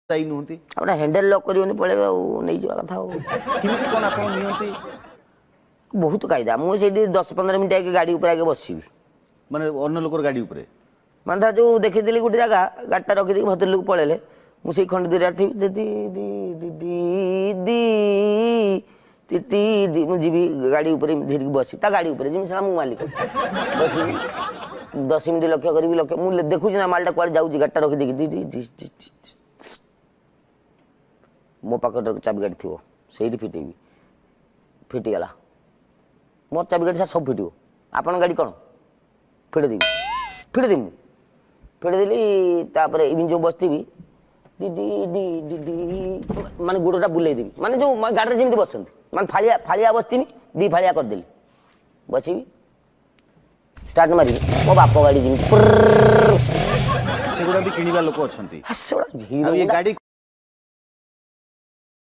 ଯାଇ ନୁହନ୍ତି ଆପଣ ହ୍ୟାଣ୍ଡେଲ ଲକ୍ କରିବନି ପଳେଇବେ ଆଉ ନେଇଯିବା କଥା ଆଉ କେମିତି କ'ଣ ଆପଣ ନିଅନ୍ତି ବହୁତ କାଇଦା ମୁଁ ସେଇଠି 10-15 ମିନିଟ୍ ଆଗେ ଗାଡ଼ି ଉପରେ ଆଗେ ବସିବି ମାନେ ଅନ୍ୟ ଲୋକର ଗାଡ଼ି ଉପରେ ମାନେ ଧର ଯୋଉ ଦେଖିଥିଲି ଗୋଟେ ଜାଗା ଗାଡ଼ିଟା ରଖିଦେଇକି ଭଦ୍ରଲୋକ ପଳେଇଲେ ମୁଁ ସେଇ ଖଣ୍ଡ ଦୂରରେ ଥିବି ମୁଁ ଯିବି ଗାଡ଼ି ଉପରେ ଧରିକି ବସିବି ତା ଗାଡ଼ି ଉପରେ ଯେମିତି ମୁଁ ମାଲିକ ବସିବି 10 ମିନିଟ୍ ଲକ୍ଷ୍ୟ କରିବି ଲକ୍ଷ୍ୟ ମୁଁ ଦେଖୁଛି ନା ମାଲଟା କୁଆଡ଼େ ଯାଉଛି ଗାଡ଼ିଟା ରଖିଦେଇକି ମୋ ପାଖରେ ଚାବିକାଠି ଥିବ ସେଇଠି ଫିଟେଇବି ଫିଟିଗଲା ମୋର ଚାବିକାଠି ସାର୍ ସବୁ ଫିଟିବ ଆପଣଙ୍କ ଗାଡ଼ି କ'ଣ ଫିଟେଇଦେବି ଫିଟେଇଦେଲି ତାପରେ ଇଭିନ୍ ଯେଉଁ ବସିଥିବି ମାନେ ଗୋଡ଼ଟା ବୁଲେଇଦେବି ମାନେ ଯେଉଁ ଗାଡ଼ିରେ ଯେମିତି ବସନ୍ତି ମାନେ ଫାଳିଆ ବସିଥିବି 2 ଫାଳିଆ କରିଦେଲି ବସିବି ଷ୍ଟାର୍ଟ ମାରିବି ମୋ ବାପ ଗାଡ଼ି ଯେମିତି ସେଗୁଡ଼ା ବି କିଣିବା ଲୋକ ଅଛନ୍ତି ଗାଡ଼ି